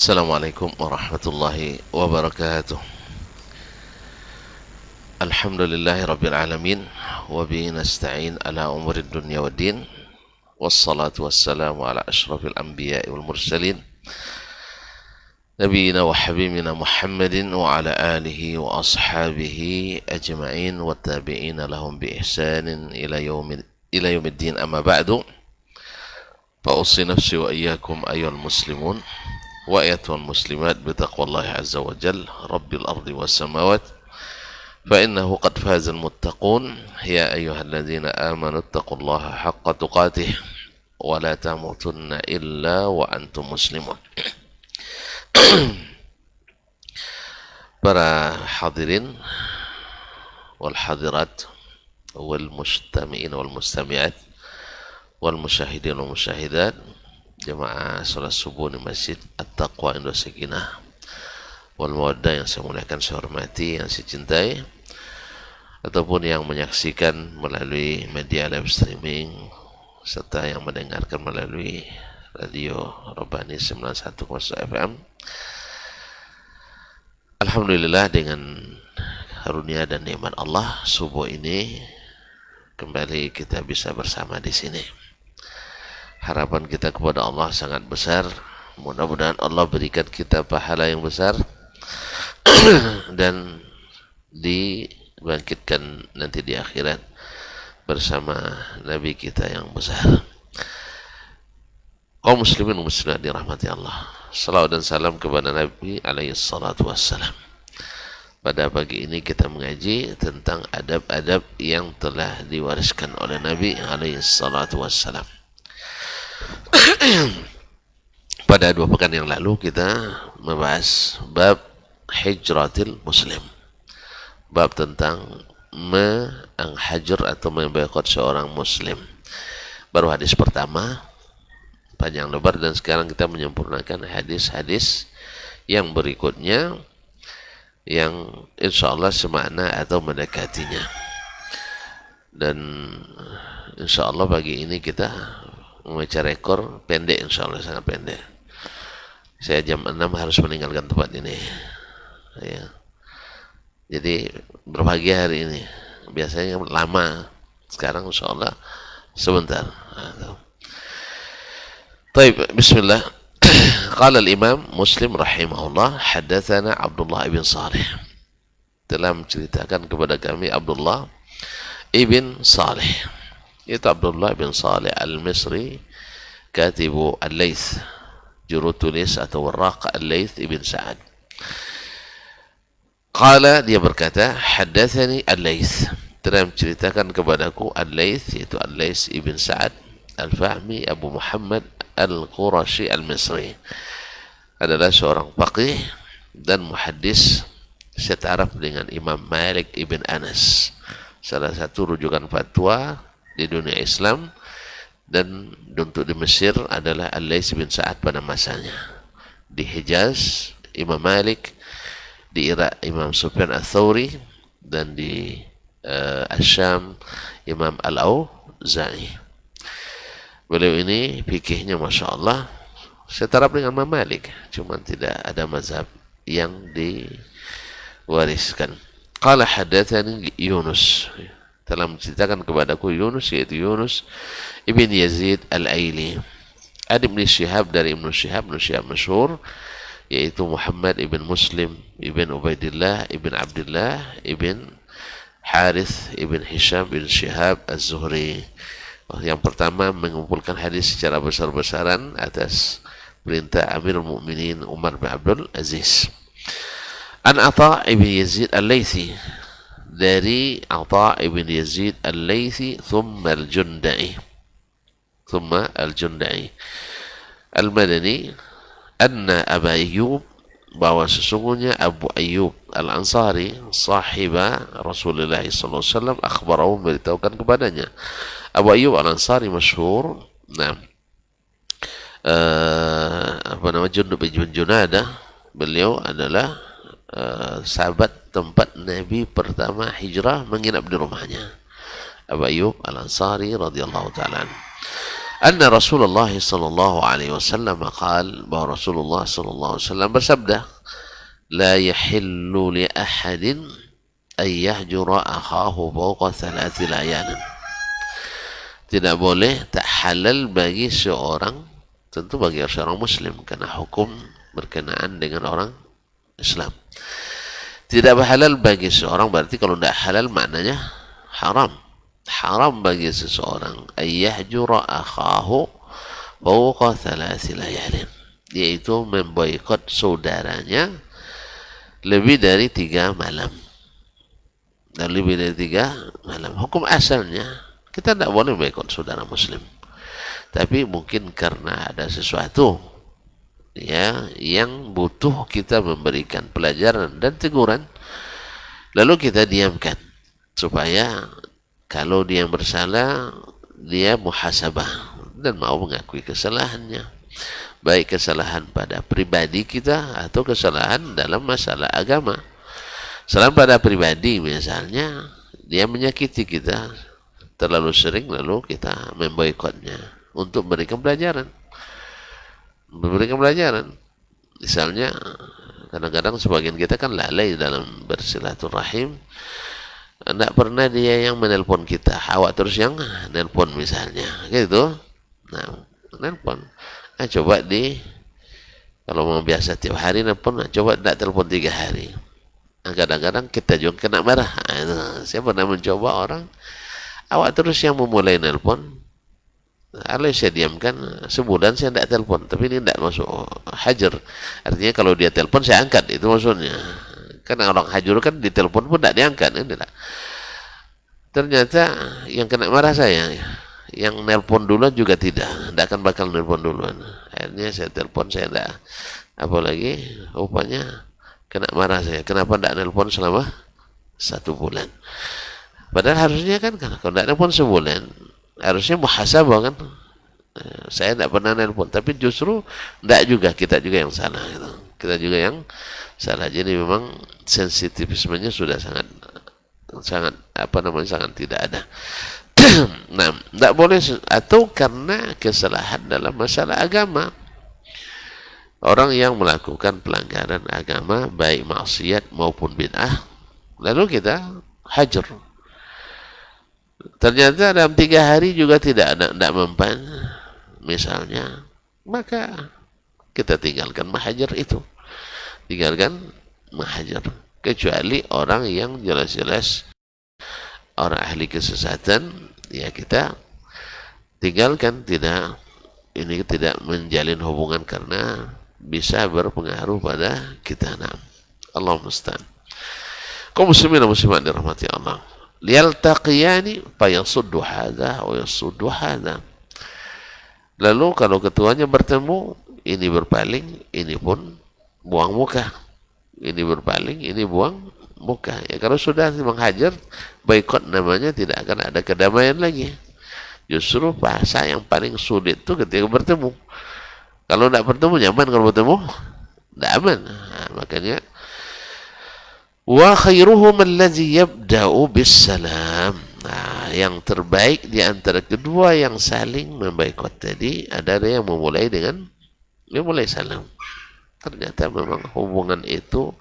Assalamualaikum warahmatullahi wabarakatuh. Alhamdulillahi rabbil alamin wa bihi nasta'in ala umuri dunya waddin. Wassalatu wassalamu ala asyrafil anbiya'i wal mursalin nabiyina wa habibina Muhammadin wa ala alihi wa ashabihi ajma'in wa tabi'ina lahum bi ihsanin ila yaumiddin amma ba'du. Fa usi nafsi wa iyyakum ayyuhal muslimun wa ayatuhal muslimat bitaqwallahi azza wa jal rabbil ardi was samawat fa innahu qad fazal muttaqun ya ayyuhalladzina amanu taqullaha haqqa tuqatih wa la tamutunna illa wa antum muslimun. Para hadirin wal hadirat wal mustami'in wal mustami'at wal musyahidin wal musyahidat, jemaah salat subuh di Masjid At-Taqwa Indosakinah wal Mawaddah yang saya muliakan, saya hormati, yang saya cintai, ataupun yang menyaksikan melalui media live streaming serta yang mendengarkan melalui radio Rabbani 91,1 FM. Alhamdulillah, dengan karunia dan nikmat Allah, subuh ini kembali kita bisa bersama di sini. Harapan kita kepada Allah sangat besar. Mudah-mudahan Allah berikan kita pahala yang besar dan dibangkitkan nanti di akhirat bersama Nabi kita yang besar. Kaum muslimin muslimat dirahmati Allah, salawat dan salam kepada Nabi alaihi salatu wassalam. Pada pagi ini kita mengaji tentang adab-adab yang telah diwariskan oleh Nabi alaihi salatu wassalam. Pada 2 pekan yang lalu kita membahas bab hijratil muslim, bab tentang menghajar atau memboikot seorang muslim. Baru hadis pertama, panjang lebar, dan sekarang kita menyempurnakan hadis-hadis yang berikutnya yang insya Allah semakna atau mendekatinya. Dan insya Allah pagi ini kita membaca rekor pendek, insya Allah sangat pendek. Saya jam 6 harus meninggalkan tempat ini ya. Jadi berbahagia hari ini, biasanya lama, sekarang insya Allah sebentar. Baik, bismillah. Qala al-imam Muslim rahimahullah, haddatsana Abdullah ibn Salih, telah menceritakan kepada kami Abdullah ibn Salih, itu Abdullah bin Salih al-Misri, katibu al-Layth, juru tulis atau warraq al-Layth ibn Sa'ad. Qala, dia berkata, haddatsani al-Layth, telah menceritakan kepadaku al-Layth, yaitu al-Layth ibn Sa'ad al-Fahmi Abu Muhammad al-Qurashi al-Misri, adalah seorang faqih dan muhaddis setaraf dengan Imam Malik ibn Anas, salah satu rujukan fatwa di dunia Islam, dan untuk di Mesir adalah Al-Layth bin Sa'ad pada masanya. Di Hijaz Imam Malik, di Irak Imam Sufyan al-Thawri, dan di Asyam Imam Al-Auza'i. Beliau ini fikihnya Masya Allah setaraf dengan Imam Malik, cuma tidak ada mazhab yang diwariskan. Qala haddatsani Yunus, telah menceritakan kepadaku Yunus, yaitu Yunus ibn Yazid al-Aili, ada Ibn Syihab dari Ibn Syihab masyhur, yaitu Muhammad ibn Muslim ibn Ubaidillah ibn Abdullah ibn Harith ibn Hisham ibn Syihab az-Zuhri, yang pertama mengumpulkan hadis secara besar-besaran atas perintah Amirul Mukminin Umar bin Abdul Aziz. An Atha ibn Yazid al-Laythi, dari Atha ibn Yazid al-Laythi, thumma al-Junda'i al-Madani, anna Aba Ayyub, bahwa sesungguhnya Abu Ayyub al-Ansari, sahiba Rasulullah SAW, akhbarahu, memberitahukan kepadanya. Abu Ayyub al-Ansari masyhur, Jundub bin Junadah, beliau adalah sahabat tempat Nabi pertama hijrah menginap di rumahnya, Abu Ayyub al-Ansari radhiyallahu ta'ala. Anna Rasulullah sallallahu alaihi wasallam qala, bahwa Rasulullah sallallahu alaihi wasallam bersabda, la yahillu li ahadin ay yahjura akhahu fawqa thalathi layanin. Tidak boleh, tak halal bagi seorang, tentu bagi seorang muslim, karena hukum berkenaan dengan orang Islam. Tidak halal bagi seorang, berarti kalau tidak halal maknanya haram. Haram bagi seseorang ayyahjura akhahu fawqa thalathi layalin, yaitu memboikot saudaranya lebih dari 3 malam. Dan lebih dari 3 malam. Hukum asalnya kita tidak boleh boikot saudara muslim. Tapi mungkin karena ada sesuatu ya yang butuh kita memberikan pelajaran dan teguran, lalu kita diamkan supaya kalau dia bersalah dia muhasabah dan mau mengakui kesalahannya, baik kesalahan pada pribadi kita atau kesalahan dalam masalah agama. Kesalahan pada pribadi misalnya dia menyakiti kita terlalu sering, lalu kita memboikotnya untuk memberikan pelajaran. Misalnya kadang-kadang sebagian kita kan lalai dalam bersilaturahim, tidak pernah dia yang menelpon kita, awak terus yang nelpon misalnya gitu. Nah, nelpon coba kalau mau biasa tiap hari nelpon, coba tidak telepon 3 hari. Nah, kadang-kadang kita juga kena marah. Saya pernah mencoba orang, awak terus yang memulai nelpon, lalu saya diamkan sebulan, saya tidak telepon, tapi ini tidak masuk hajar. Artinya kalau dia telepon saya angkat, itu maksudnya. Karena orang hajur kan ditelepon pun tidak diangkat. Ternyata yang kena marah saya, yang nelpon duluan juga tidak akan bakal nelpon duluan. Akhirnya saya telepon, saya tidak, apalagi rupanya kena marah saya, kenapa tidak nelpon selama 1 bulan. Padahal harusnya kan kalau tidak nelpon sebulan harusnya muhasabah kan. Saya tidak pernah nelpon, tapi justru tidak juga, kita juga yang salah gitu. Kita juga yang salah. Jadi memang sensitivismenya sudah sangat sangat tidak ada. Nah, tidak boleh, atau karena kesalahan dalam masalah agama. Orang yang melakukan pelanggaran agama, baik maksiat maupun bid'ah, lalu kita hajar. Ternyata dalam 3 hari juga tidak mempan, misalnya, maka kita tinggalkan mahajar itu. Tinggalkan mahajar. Kecuali orang yang jelas-jelas orang ahli kesesatan, ya kita tinggalkan, tidak menjalin hubungan karena bisa berpengaruh pada kita. Allah musta'an. Kaum muslimin dan muslimat dirahmati Allah, liyaltaqiyani fayasuddu hadha wa yasuddu hadha. Lalu kalau keduanya bertemu, ini berpaling, ini pun buang muka. Ini berpaling, ini buang muka. Ya, kalau sudah menghajar, boikot namanya, tidak akan ada kedamaian lagi. Justru bahasa yang paling sulit itu ketika bertemu. Kalau tidak bertemu nyaman, kalau bertemu tidak aman. Nah, makanya wa khairuhum allazi yabda'u bis-salam. Nah, yang terbaik di antara kedua yang saling memboikot tadi adalah yang memulai salam. Ternyata memang hubungan itu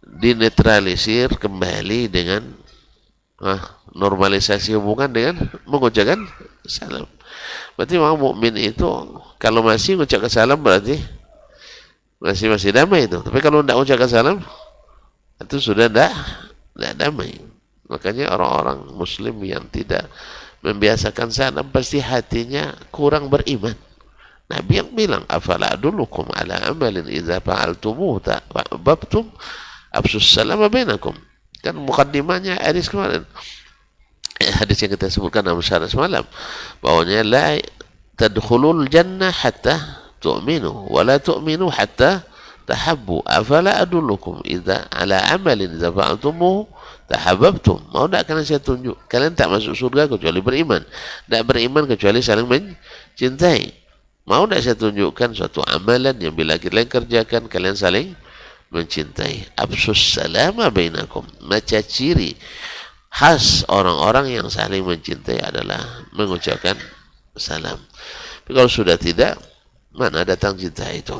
dinetralisir kembali dengan normalisasi hubungan dengan mengucapkan salam. Berarti orang mukmin itu kalau masih mengucapkan salam berarti masih damai itu. Tapi kalau tidak mengucapkan salam itu sudah tidak damai. Makanya orang-orang muslim yang tidak membiasakan salam pasti hatinya kurang beriman. Nabi yang bilang, afala adullukum ala amalin idza fa'altumuhu ta'abbtum afsus salama bainakum. Kan mukaddimahnya hadis kemarin, hadis yang kita sebutkan dalam syarah semalam, bahwanya la tadkhulul jannah hatta tu'minu wa la tu'minu hatta tahabbu. Afala adullukum idza ala amalin idza fa'altumuhu tahabbtum. Mau tak kalian saya tunjuk, kalian tak masuk surga kecuali beriman, tak beriman kecuali saling mencintai. Mau tak saya tunjukkan suatu amalan yang bila kalian kerjakan kalian saling mencintai. Afsus salama bainakum. Macam ciri khas orang-orang yang saling mencintai adalah mengucapkan salam. Tapi kalau sudah tidak, mana datang cinta itu?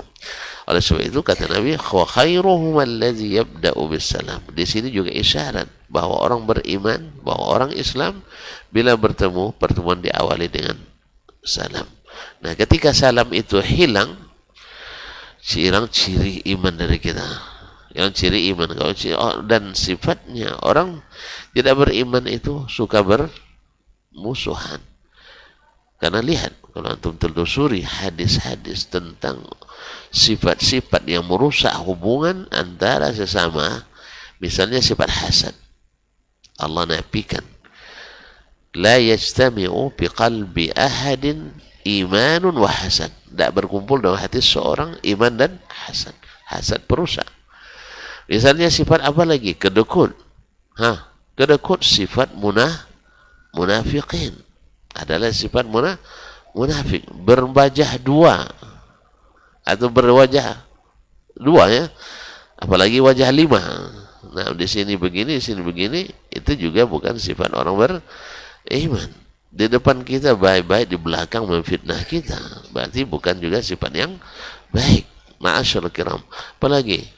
Oleh sebab itu kata Nabi, wa khairuhum allazi yabda'u bisalam. Di sini juga isyarat bahwa orang beriman, bahwa orang Islam bila bertemu, pertemuan diawali dengan salam. Nah, ketika salam itu hilang ciri iman dari kita. Yang ciri iman dan sifatnya orang tidak beriman itu suka bermusuhan. Karena lihat, kalau antum telusuri hadis-hadis tentang sifat-sifat yang merusak hubungan antara sesama, misalnya sifat hasad. Allah nafikan, la yajtami'u biqalbi ahadin imanun wa hasad. Tidak berkumpul dalam hati seorang iman dan hasad. Hasad perusak. Misalnya sifat apa lagi? Kedekut. Kedekut sifat munafiqin. Adalah sifat munafik. Berwajah dua. Atau berwajah dua ya. Apalagi wajah lima. Nah, di sini begini, di sini begini. Itu juga bukan sifat orang beriman. Di depan kita baik-baik, di belakang memfitnah kita. Berarti bukan juga sifat yang baik. Ma'asyarul kiram. Apalagi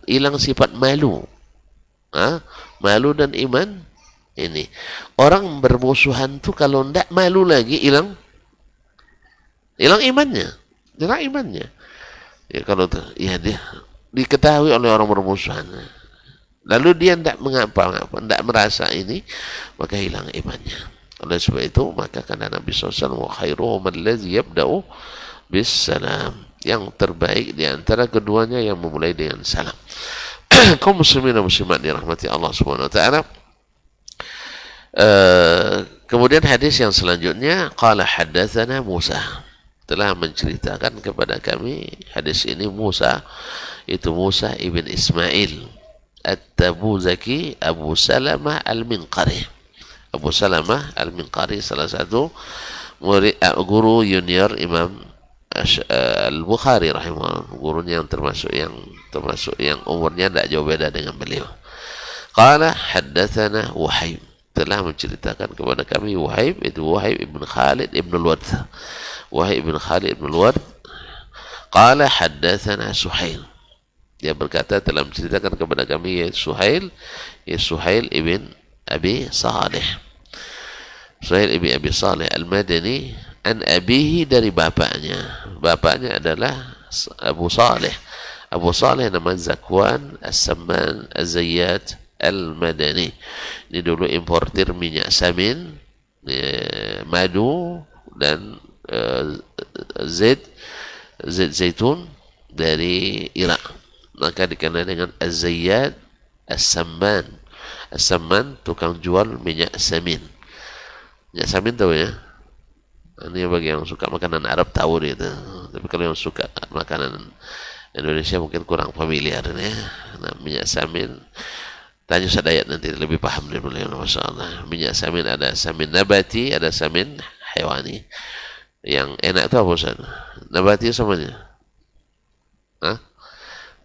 hilang sifat malu. Malu dan iman. Ini orang bermusuhan tuh kalau ndak malu lagi hilang imannya. Ya kalau ya dia diketahui oleh orang bermusuhan. Lalu dia ndak mengapa-ngapa, ndak merasa ini, maka hilang imannya. Oleh sebab itu maka kata Nabi SAW, wa khairuhum allazi yabda'u bis salam. Yang terbaik di antara keduanya yang memulai dengan salam. Kaum muslimin dan muslimat dirahmati Allah Subhanahu wa taala. Kemudian hadis yang selanjutnya, qala haddatsana Musa, telah menceritakan kepada kami hadis ini Musa, itu Musa ibn Ismail At-Tabuzaki Abu Salamah Al-Minqari. Abu Salamah Al-Minqari salah satu murid, guru junior Imam Al-Bukhari rahimahullah, gurunya yang termasuk yang umurnya tidak jauh beda dengan beliau. Qala haddatsana Wahib, telah menceritakan kepada kami Wahib, itu Wahib ibn Khalid ibn al-Ward. Wahib ibn Khalid ibn al-Ward. Qala haddatsana Suhail, dia berkata telah menceritakan kepada kami Suhail ibn Abi Salih. Suhail ibn Abi Salih al-Madani, an abihi, dari bapaknya. Bapaknya adalah Abu Salih. Abu Salih nama Zakwan As-Samman Az-Zayyat Al-Madani. Ini dulu importir minyak samin, madu dan zait zaitun dari Irak. Maka dikenal dengan Az-Zayyat As-Samman. As-Samman tukang jual minyak samin. Minyak samin tahu ya? Ini bagi yang suka makanan Arab tahu itu. Tapi kalau yang suka makanan Indonesia mungkin kurang familiar ya. Nah, minyak samin, tanya Sadayat nanti lebih paham dari beliau. Masyaallah. Minyak samin ada samin nabati, ada samin hewani. Yang enak itu apa Ustaz? Nabati semuanya.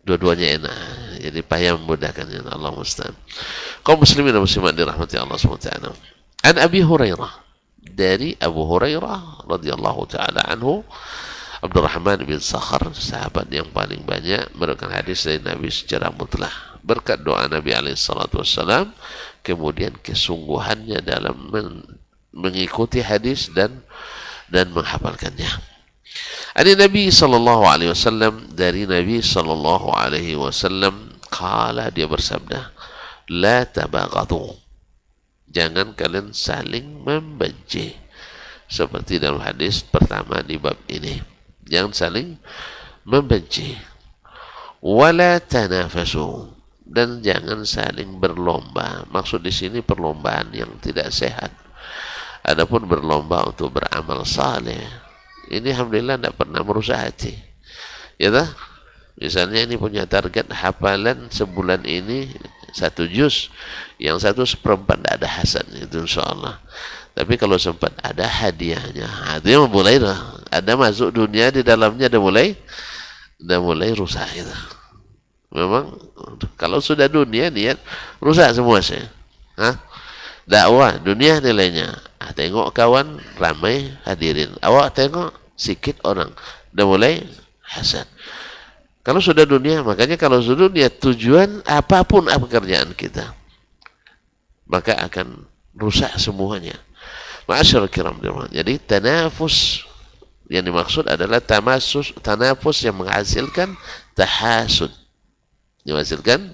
Dua-duanya enak. Jadi payah memudahkan ya, Allah musta'an. Kaum muslimin dan muslimat dirahmati Allah SWT. An Abi Hurairah, dari Abu Hurairah radhiyallahu taala anhu, Abdurrahman bin Sakhar, sahabat yang paling banyak meriwayatkan hadis dari Nabi secara mutlak. Berkat doa Nabi alaihi salatu wassalam, kemudian kesungguhannya dalam mengikuti hadis dan menghafalkannya. Ada Nabi sallallahu alaihi wasallam, dari Nabi sallallahu alaihi wasallam, qala, dia bersabda, la tabaghadu, jangan kalian saling membenci. Seperti dalam hadis pertama di bab ini, jangan saling membenci. Wala tanafasu, dan jangan saling berlomba. Maksud di sini perlombaan yang tidak sehat. Adapun berlomba untuk beramal saleh, ini alhamdulillah tidak pernah merusak hati. Ya tak? Misalnya ini punya target hafalan sebulan ini 1 juz, yang 1/4 tidak ada hasad, itu insyaAllah. Tapi kalau sempat ada hadiahnya, dia mulai ada masuk dunia di dalamnya, ada mulai rusak itu. Memang kalau sudah dunia niat rusak semua sih. Dakwah dunia nilainya, Tengok kawan ramai hadirin, awak tengok sikit orang, udah mulai hasad. Kalau sudah dunia, makanya kalau sudah dunia tujuan apapun pekerjaan kita, maka akan rusak semuanya. Ma'asyarul kiram. Jadi tanafus yang dimaksud adalah tanafus yang menghasilkan tahasud. Menghasilkan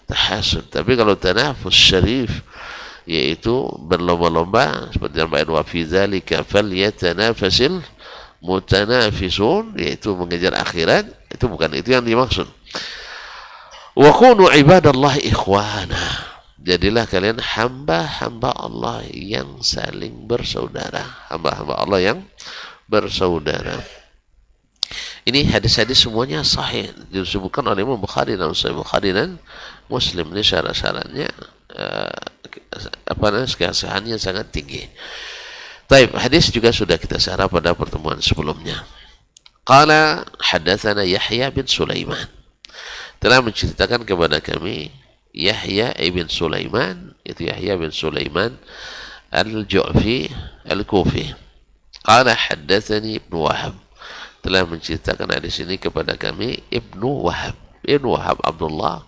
tahasud. Tapi kalau tanafus syarif, yaitu berlomba-lomba seperti dalam ayat wa fi dzalika falyatanafasil mutanafisun, yaitu mengejar akhirat, itu bukan itu yang dimaksud. Wa kunu ibadallahi ikhwana. Jadilah kalian hamba-hamba Allah yang saling bersaudara. Hamba-hamba Allah yang bersaudara. Ini hadis-hadis semuanya sahih, disebutkan oleh Imam Bukhari dalam Sahih Bukhari dan Muslim. Ini syarat-syaratnya kesahihannya sangat tinggi. Taib, hadis juga sudah kita syarah pada pertemuan sebelumnya. Qala haddatsana Yahya bin Sulaiman. Telah menceritakan kepada kami Yahya ibn Sulaiman, itu Yahya bin Sulaiman al-Ju'fi al-Kufi. Qala haddatsani Ibnu Wahab. Telah menceritakan hadis ini kepada kami Ibnu Wahab. Ibnu Wahab Abdullah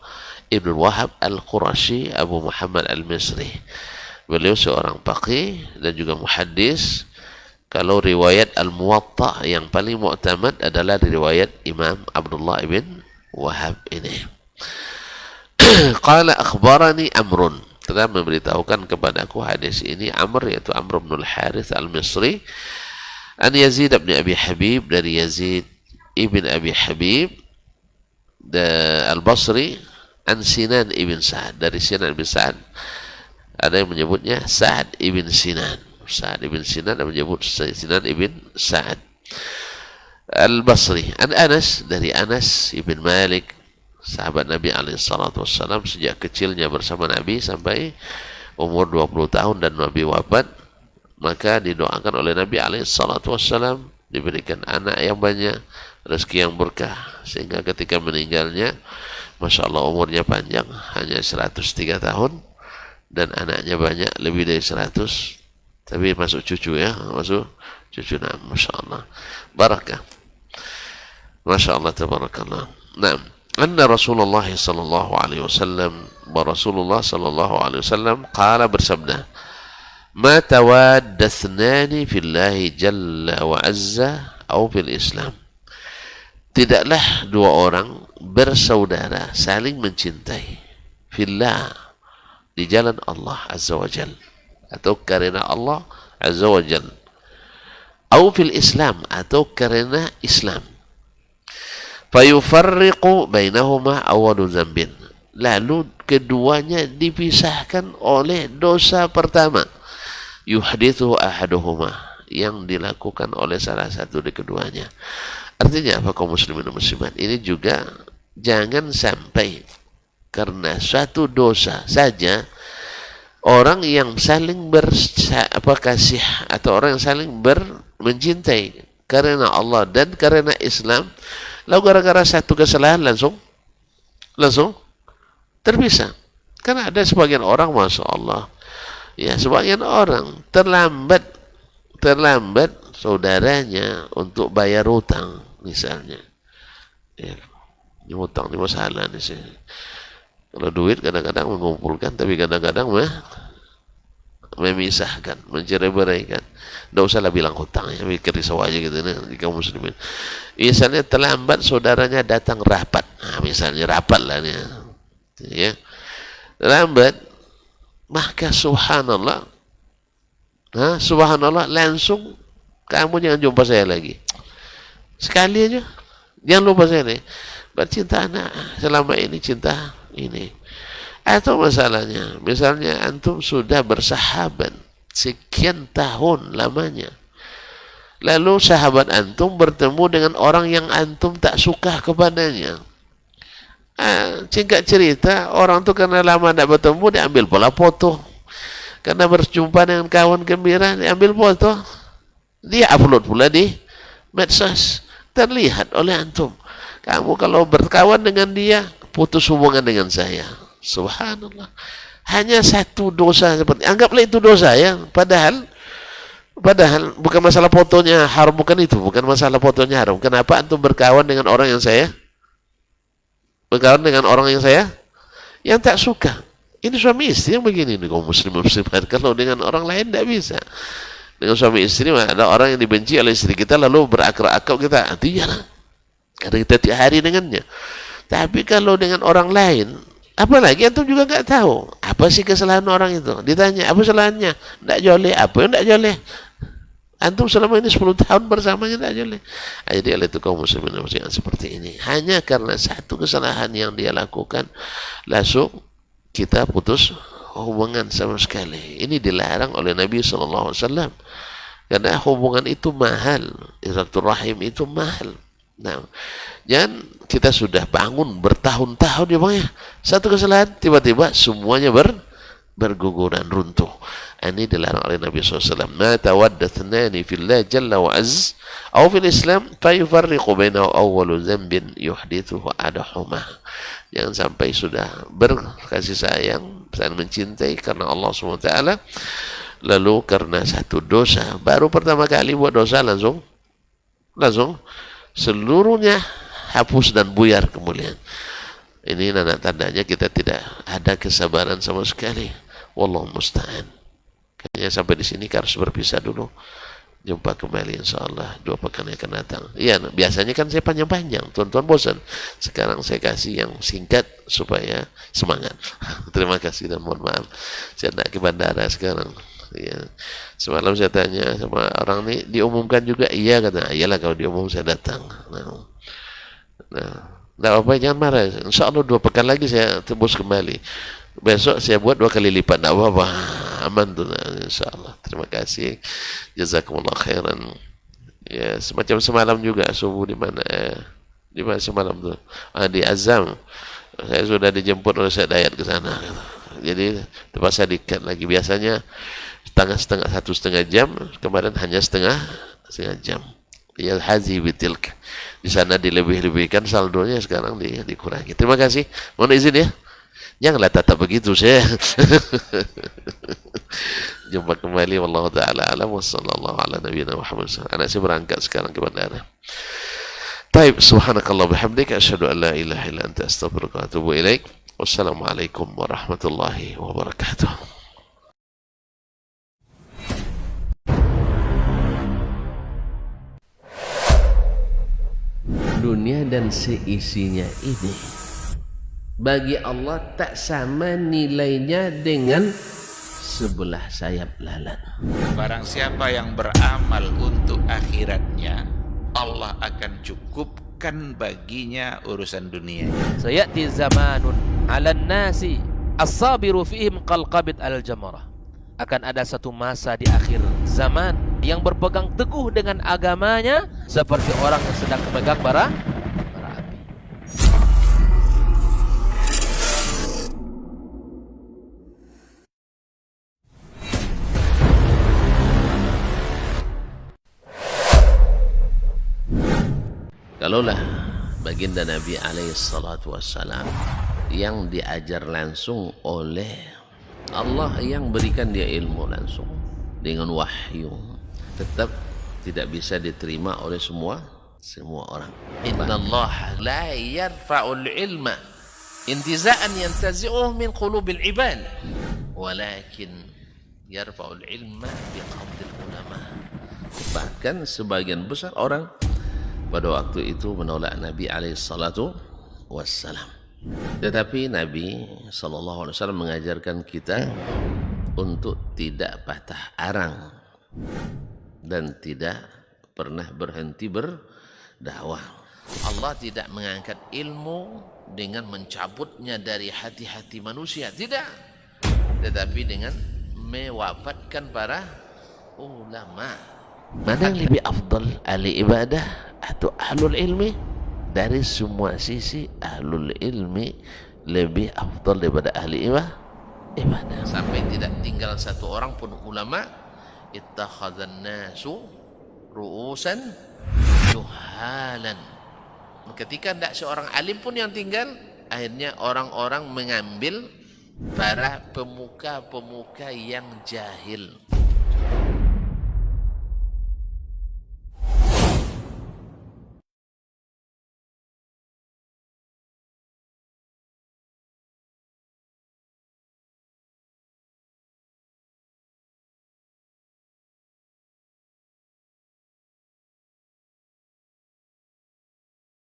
Ibnu Wahab al-Qurashi Abu Muhammad al-Misri. Beliau seorang faqih dan juga muhaddis. Kalau riwayat al-Muwatta yang paling mu'tamad adalah riwayat Imam Abdullah ibn Wahab ini. Qala akhbarani Amrun. Telah memberitahukan kepadaku hadis ini Amr, yaitu Amr bin al-Harith al-Misri, an Yazid bin Abi Habib, dari Yazid ibn Abi Habib al-Basri, an Sinan ibn Sa'ad, dari Sinan ibn Sa'ad. Ada yang menyebutnya Sa'ad ibn Sinan. Sa'ad ibn Sinan ada menyebut Sinan ibn Sa'ad al-Basri. An Anas, dari Anas ibn Malik, sahabat Nabi SAW, sejak kecilnya bersama Nabi sampai umur 20 tahun dan Nabi wafat, maka didoakan oleh Nabi SAW diberikan anak yang banyak, rezeki yang berkah, sehingga ketika meninggalnya, Masya Allah umurnya panjang, hanya 103 tahun, dan anaknya banyak, lebih dari 100, tapi masuk cucu ya, masuk cucu. Nah, Masya Allah, barakah, Masya Allah, tabarakallah. Nah, anna Rasulullah sallallahu alaihi wasallam, Rasulullah sallallahu alaihi wasallam qala, bersabda, ma tawaddathnani fillahi jalla wa azza au fil Islam. Tidaklah dua orang bersaudara saling mencintai fillah, di jalan Allah azza wa jalla, atau karena Allah azza wa jalla, au fil Islam, atau karena Islam. Fayufarriqu bainahuma awwalu dzambin. Lalu keduanya dipisahkan oleh dosa pertama. Yuhdithu ahaduhuma, yang dilakukan oleh salah satu dari keduanya. Artinya apa, kaum muslimin dan muslimat? Ini juga jangan sampai karena suatu dosa saja orang yang saling kasih, atau orang yang saling mencintai karena Allah dan karena Islam, lalu gara-gara satu kesalahan langsung terpisah. Karena ada sebagian orang, Masya Allah, ya, sebagian orang terlambat saudaranya untuk bayar hutang, misalnya. Ya, ini hutang, ini masalah di sini. Kalau duit kadang-kadang mengumpulkan, tapi kadang-kadang memisahkan, mencerai-beraikan. Tidak usahlah bilang hutang, ya, mikir risau aja gitu nih, kaum muslimin. Misalnya terlambat saudaranya datang rapat, nah, misalnya rapat lah nih, ya, terlambat, maka subhanallah, subhanallah, langsung kamu jangan jumpa saya lagi, sekali aja, jangan lupa saya nih, bercinta anak selama ini, cinta ini. Atau masalahnya, misalnya antum sudah bersahabat sekian tahun lamanya, lalu sahabat antum bertemu dengan orang yang antum tak suka kepadanya. Singkat cerita, orang itu karena lama tidak bertemu, diambil pola foto. Karena berjumpa dengan kawan gembira, diambil foto, dia upload pula di medsos, terlihat oleh antum. Kamu kalau berkawan dengan dia, putus hubungan dengan saya. Subhanallah. Hanya satu dosa seperti, anggaplah itu dosa ya, padahal Padahal bukan masalah fotonya haram, bukan itu, bukan masalah fotonya haram. Kenapa antum berkawan dengan orang yang yang tak suka? Ini suami istri yang begini nih, kaum muslimat. Kalau dengan orang lain tidak bisa. Dengan suami istri, ada orang yang dibenci oleh istri kita lalu berakrab-akrab kita, artinya karena kita tiap hari dengannya. Tapi kalau dengan orang lain, apalagi antum juga nggak tahu apa sih kesalahan orang itu. Ditanya apa kesalahannya, tidak joleh, apa yang tidak joleh. Antum selama ini 10 tahun bersamanya tidak joleh. Jadi oleh itu kaum muslimin yang seperti ini, hanya karena satu kesalahan yang dia lakukan, langsung kita putus hubungan sama sekali. Ini dilarang oleh Nabi SAW. Karena hubungan itu mahal, silaturahim itu mahal. Nah, jangan kita sudah bangun bertahun-tahun ya bang ya, satu kesalahan tiba-tiba semuanya berguguran runtuh. Ini dilarang oleh Nabi SAW. Ma tawaddathnani fillah jalla wa azz aw fil Islam fayufarriqu bainahu awwalu dhanbin yuhdithuhu adahumah. Jangan sampai sudah berkasih sayang, saling mencintai karena Allah SWT, lalu karena satu dosa, baru pertama kali buat dosa langsung seluruhnya hapus dan buyar kemuliaan. Ini tanda-tandanya kita tidak ada kesabaran sama sekali. Wallahu musta'an. Kayaknya sampai di sini harus berpisah dulu. Jumpa kembali insyaallah 2 pekan yang akan datang. Iya, biasanya kan saya panjang-panjang, tuan-tuan bosan. Sekarang saya kasih yang singkat supaya semangat. Terima kasih dan mohon maaf. Saya nak ke bandara sekarang. Ya. Semalam saya tanya sama orang ini, diumumkan juga? Iya, kata. Iyalah kalau diumum saya datang. Nah, apa jangan marah. Insyaallah 2 pekan lagi saya tebus kembali. Besok saya buat 2 kali lipat, tidak apa-apa, aman tuh, insyaallah. Terima kasih, jazakumullah khairan. Ya, semacam semalam juga subuh di mana semalam tuh, di Azam, saya sudah dijemput oleh Syekh Dayat ke sana. Jadi terpaksa dikat lagi. Biasanya setengah 1,5 jam, kemarin hanya setengah jam. Ya hazi bitilk, di sana dilebih-lebihkan saldonya, sekarang dikurangi. Terima kasih, mohon izin ya. Janganlah tatap begitu saya. Jumpa kembali, wallahu taala alam, wassallallahu ala nabiyina Muhammad. Anak saya berangkat sekarang ke bandara. Baik, subhanakallah bihamdika asyhadu an la ilaha illa anta astaghfiruka wa atubu ilaik. Wassalamualaikum warahmatullahi wabarakatuh. Dunia dan seisinya ini bagi Allah tak sama nilainya dengan sebelah sayap lalat. Barang siapa yang beramal untuk akhiratnya, Allah akan cukupkan baginya urusan dunia. Sayati zamanun 'alan nasi as-sabiru fihim qalqabit al-jamarah. Akan ada satu masa di akhir zaman yang berpegang teguh dengan agamanya seperti orang yang sedang memegang bara api. Kalaulah baginda Nabi alaihissalatu wassalam yang diajar langsung oleh Allah, yang berikan dia ilmu langsung dengan wahyu, tetap tidak bisa diterima oleh semua orang. Innallaha la yarfa'ul ilma intiza'an yantazi'uhu min qulubil ibad, walakin yarfa'ul ilma biqabdil ulama. Bahkan sebagian besar orang pada waktu itu menolak Nabi alaihissalatu wassalam. Tetapi Nabi SAW mengajarkan kita untuk tidak patah arang dan tidak pernah berhenti berdakwah. Allah tidak mengangkat ilmu dengan mencabutnya dari hati-hati manusia, tidak, tetapi dengan mewafatkan para ulama. Mana yang lebih afdal, ahli ibadah atau ahlul ilmi? Dari semua sisi ahlul ilmi lebih afdal daripada ahli ibadah. Sampai tidak tinggal satu orang pun ulama. Ittakhadhan nasu ru'usan juhalan. Ketika tidak seorang alim pun yang tinggal, akhirnya orang-orang mengambil para pemuka-pemuka yang jahil.